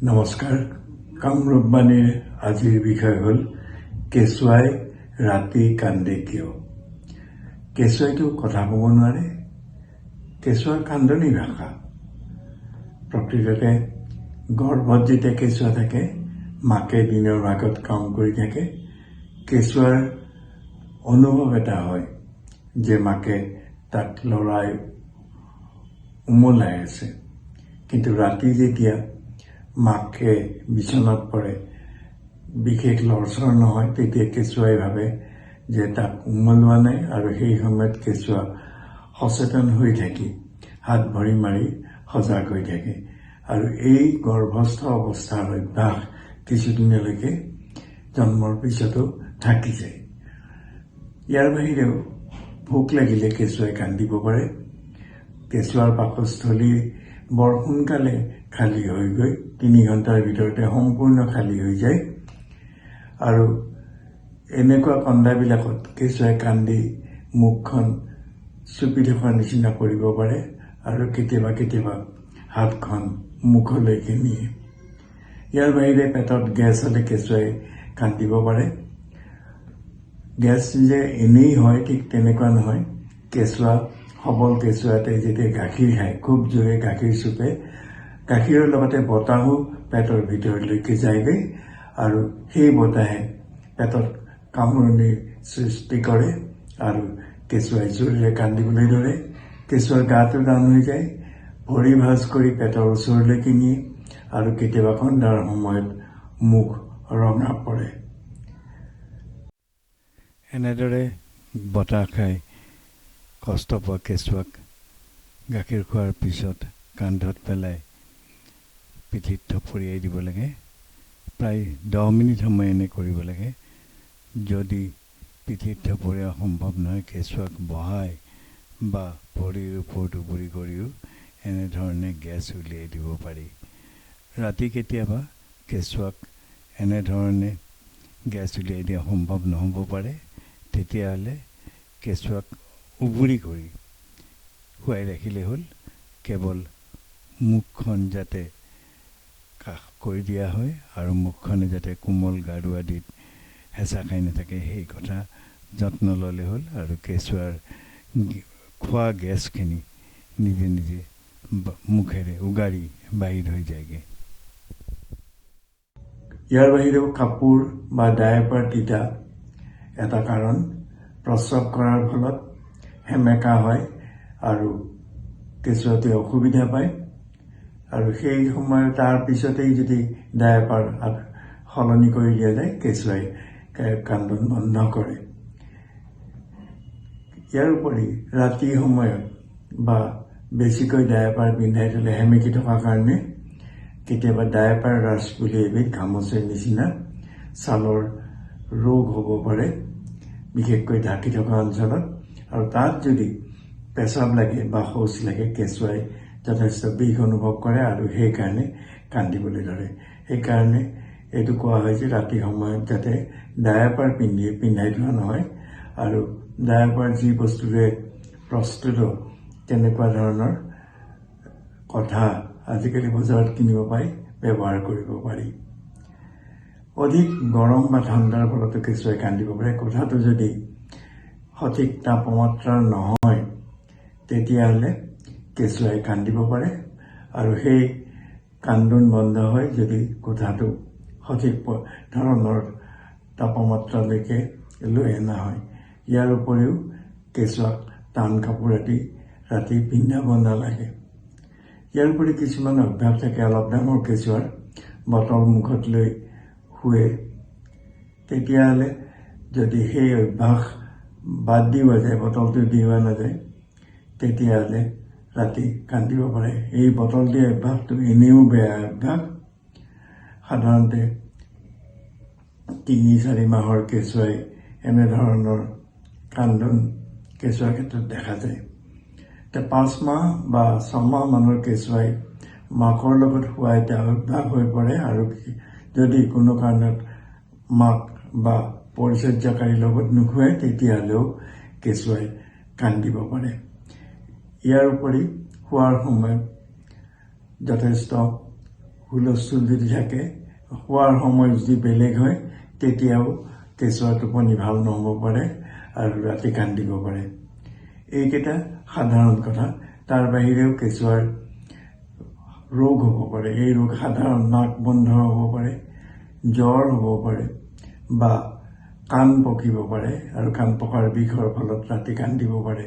নমস্কাৰ। কামৰূপ বাণীৰ আজিৰ বিষয় হ'ল কেঁচুৱাই ৰাতি কান্দে কিয়। কেঁচুৱাইটো কথা ক'ব নোৱাৰে। কেঁচুৱাৰ কান্দনি ভাষা। প্ৰকৃততে গৰ্ভত যেতিয়া কেঁচুৱা থাকে, মাকে দিনৰ ভাগত কাম কৰি থাকে, কেঁচুৱাৰ অনুভৱ এটা হয় যে মাকে তাক লৰাই উমলাই আছে। কিন্তু ৰাতি যেতিয়া মাকে বিচনাত পৰে, বিশেষ লৰচৰ নহয়, তেতিয়া কেঁচুৱাই ভাবে যে তাক উমলোৱা নাই, আৰু সেই সময়ত কেঁচুৱা সচেতন হৈ থাকি হাত ভৰি মাৰি সজাগ হৈ থাকে। আৰু এই গৰ্ভস্থ অৱস্থাৰ অভ্যাস কিছুদিনলৈকে জন্মৰ পিছতো থাকি যায়। ইয়াৰ বাহিৰেও ভোক লাগিলে কেঁচুৱাই কান্দিব পাৰে। কেঁচুৱাৰ পাকস্থলী বৰ সোনকালে খালী হৈ গৈ 3 ঘণ্টাৰ ভিতৰতে সম্পূৰ্ণ খালী হৈ যায়। আৰু এনেকুৱা কন্দাবিলাকত কেঁচুৱাই কান্দি মুখখন চুপি থকাৰ নিচিনা কৰিব পাৰে, আৰু কেতিয়াবা হাতখন মুখলৈকে নিয়ে। ইয়াৰ বাহিৰে পেটত গেছ হ'লে কেঁচুৱাই কান্দিব পাৰে। গেছ যে এনেই হয় ঠিক তেনেকুৱা নহয়। কেঁচুৱা সবল কেঁচুৱা এটাই যেতিয়া গাখীৰ খায়, খুব জোৰে গাখীৰ চুপে, গাখীৰৰ লগতে বতাহো পেটৰ ভিতৰলৈকে যায়গৈ, আৰু সেই বতাহে পেটত কামোৰণিৰ সৃষ্টি কৰে, আৰু কেঁচুৱাই জোৰেৰে কান্দিবলৈ ধৰে। কেঁচুৱাৰ গাটো টান হৈ যায়, ভৰি ভাঁজ কৰি পেটৰ ওচৰলৈকে নিয়ে, আৰু কেতিয়াবা কন্দাৰ সময়ত মুখ ৰঙা পৰে। এনেদৰে বতাহ খাই কষ্ট পোৱা কেঁচুৱাক গাখীৰ খোৱাৰ পিছত কান্ধত পেলাই পিঠিত থপৰিয়াই দিব লাগে। প্ৰায় 10 মিনিট সময় এনে কৰিব লাগে। যদি পিঠিত থপৰিওৱা সম্ভৱ নহয়, কেঁচুৱাক বহাই বা ভৰিৰ ওপৰত উবৰি কৰিও এনেধৰণে গেছ উলিয়াই দিব পাৰি। ৰাতি কেতিয়াবা কেঁচুৱাক এনেধৰণে গেছ উলিয়াই দিয়া সম্ভৱ নহ'ব পাৰে। তেতিয়াহ'লে কেঁচুৱাক উবৰি কৰি শুৱাই ৰাখিলে হ'ল। কেৱল মুখখন যাতে কাষ কৰি দিয়া হয়, আৰু মুখখনে যাতে কোমল গাৰু আদিত হেঁচা খাই নাথাকে, সেই কথা যত্ন ল'লে হ'ল, আৰু কেঁচুৱাৰ খোৱা গেছখিনি নিজে নিজে মুখেৰে উগাৰি বাহিৰ হৈ যায়গৈ। ইয়াৰ বাহিৰেও কাপোৰ বা ডায়েপাৰ তিতা এটা কাৰণ। প্ৰস্ৰাৱ কৰাৰ ফলত সেমেকা হয়, আৰু কেঁচুৱাটোৱে অসুবিধা পায়, আৰু সেই সময় তাৰ পিছতেই যদি ডায়েপাৰ সলনি কৰি দিয়া যায়, কেঁচুৱাই কান্দোন বন্ধ কৰে। ইয়াৰ উপৰি ৰাতিৰ সময়ত বা বেছিকৈ ডায়েপাৰ পিন্ধাই থ'লে সেমেকি থকাৰ কাৰণে কেতিয়াবা ডায়েপাৰ ৰাছ বুলি এবিধ ঘামচিৰ নিচিনা ছালৰ ৰোগ হ'ব পাৰে, বিশেষকৈ ঢাকি থকা অঞ্চলত। আৰু তাত যদি পেচাব লাগে বা শৌচ লাগে, কেঁচুৱাই যথেষ্ট বিষ অনুভৱ কৰে, আৰু সেইকাৰণে কান্দিবলৈ ধৰে। সেইকাৰণে এইটো কোৱা হয় যে ৰাতি সময়ত যাতে ডায়েপাৰ পিন্ধাই থোৱা নহয়, আৰু ডায়েপাৰ যি বস্তুৰে প্ৰস্তুত তেনেকুৱা ধৰণৰ কথা আজিকালি বজাৰত কিনিব পাই, ব্যৱহাৰ কৰিব পাৰি। অধিক গৰম বা ঠাণ্ডাৰ ফলতো কেঁচুৱাই কান্দিব পাৰে। কোঠাটো যদি সঠিক তাপমাত্ৰাৰ নহয়, তেতিয়াহ'লে কেঁচুৱাই কান্দিব পাৰে, আৰু সেই কান্দোন বন্ধ হয় যদি কোঠাটো সঠিক ধৰণৰ তাপমাত্ৰালৈকে লৈ অনা হয়। ইয়াৰ উপৰিও কেঁচুৱাক টান কাপোৰ আদি ৰাতি পিন্ধাব নালাগে। ইয়াৰ উপৰি কিছুমান অভ্যাস থাকে অলপ ডাঙৰ কেঁচুৱাৰ, বটল মুখত লৈ শুৱে। তেতিয়াহ'লে যদি সেই অভ্যাস বাদ দিয়া যায়, বটলটো দিয়া নাযায়, তেতিয়াহ'লে ৰাতি কান্দিব পাৰে। এই বটল দিয়া অভ্যাসটো এনেও বেয়া অভ্যাস। সাধাৰণতে 3-4 মাহৰ কেঁচুৱাই এনেধৰণৰ কান্দোন কেঁচুৱাৰ ক্ষেত্ৰত দেখা যায়। 5 মাহ বা 6 মাহ মানৰ কেঁচুৱাই মাকৰ লগত শুৱা এটা অভ্যাস হৈ পৰে, আৰু যদি কোনো কাৰণত মাক বা পৰিচৰ্যাকাৰীৰ লগত নুশুৱে, তেতিয়াহ'লেও কেঁচুৱাই কান্দিব পাৰে। ইয়াৰ উপৰি শোৱাৰ সময়ত যথেষ্ট হুলস্থুল যদি থাকে, শোৱাৰ সময় যদি বেলেগ হয়, তেতিয়াও কেঁচুৱাৰ টোপনি ভাল নহ'ব পাৰে আৰু ৰাতি কান্দিব পাৰে। এইকেইটা সাধাৰণ কথা। তাৰ বাহিৰেও কেঁচুৱাৰ ৰোগ হ'ব পাৰে। এই ৰোগ সাধাৰণ নাক বন্ধ হ'ব পাৰে, জ্বৰ হ'ব পাৰে বা কাণ পকিব পাৰে আৰু কাণ পকাৰ বিষৰ ফলত ৰাতি কান্দিব পাৰে।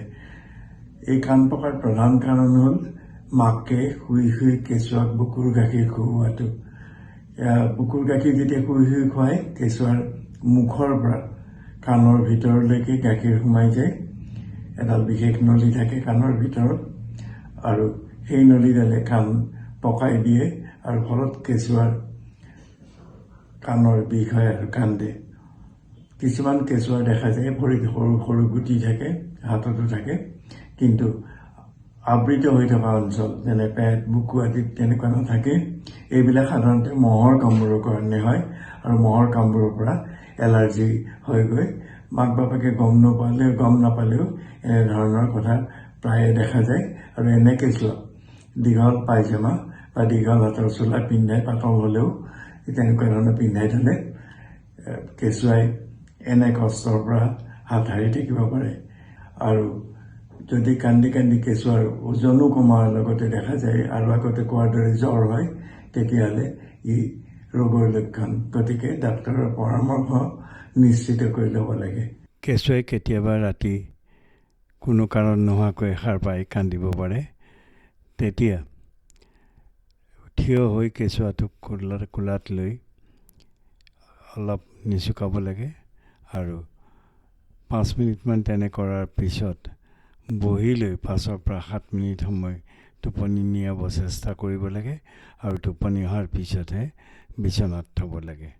এই কাণ পকাৰ প্ৰধান কাৰণ হ'ল মাকে শুই শুই কেঁচুৱাক বুকুৰ গাখীৰ খুওৱাটো। বুকুৰ গাখীৰ যেতিয়া শুই শুই খুৱাই, কেঁচুৱাৰ মুখৰ পৰা কাণৰ ভিতৰলৈকে গাখীৰ সোমাই যায়। এডাল বিশেষ নলী থাকে কাণৰ ভিতৰত, আৰু সেই নলীডালে কাণ পকাই দিয়ে আৰু ফলত কেঁচুৱাৰ কাণৰ বিষ হয় আৰু কান্দে। কিছুমান কেঁচুৱাৰ দেখা যায় ভৰিত সৰু সৰু গুটি থাকে, হাততো থাকে, কিন্তু আবৃত হৈ থকা অঞ্চল যেনে পেট, বুকু আদিত তেনেকুৱা নাথাকে। এইবিলাক সাধাৰণতে মহৰ কামোৰৰ কাৰণে হয়, আৰু মহৰ কামোৰৰ পৰা এলাৰ্জি হৈ গৈ মাক বাপেকে গম নাপালেও এনেধৰণৰ কথা প্ৰায়ে দেখা যায়। আৰু এনে কেঁচুৱাক দীঘল পায়জামা বা দীঘল হাতৰ চোলা পিন্ধাই, পাতল হ'লেও তেনেকুৱা ধৰণৰ পিন্ধাই থ'লে কেঁচুৱাই এনে কষ্টৰ পৰা হাত সাৰি থাকিব পাৰে। আৰু যদি কান্দি কান্দি কেঁচুৱাৰ ওজনো কমাৰ লগতে দেখা যায় আৰু আগতে কোৱাৰ দৰে জ্বৰ হয়, তেতিয়াহ'লে ই ৰোগৰ লক্ষণ। গতিকে ডাক্তৰৰ পৰামৰ্শ নিশ্চিত কৰি ল'ব লাগে। কেঁচুৱাই কেতিয়াবা ৰাতি কোনো কাৰণ নোহোৱাকৈ সাৰ পাই কান্দিব পাৰে। তেতিয়া থিয় হৈ কেঁচুৱাটোক কোলাত লৈ অলপ নিচুকাব লাগে, আৰু 5 মিনিটমান তেনে কৰাৰ পিছত বহি লৈ 5 পৰা 7 মিনিট সময় টোপনি নিয়াব চেষ্টা কৰিব লাগে, আৰু টোপনি অহাৰ পিছতহে বিচনাত থ'ব লাগে।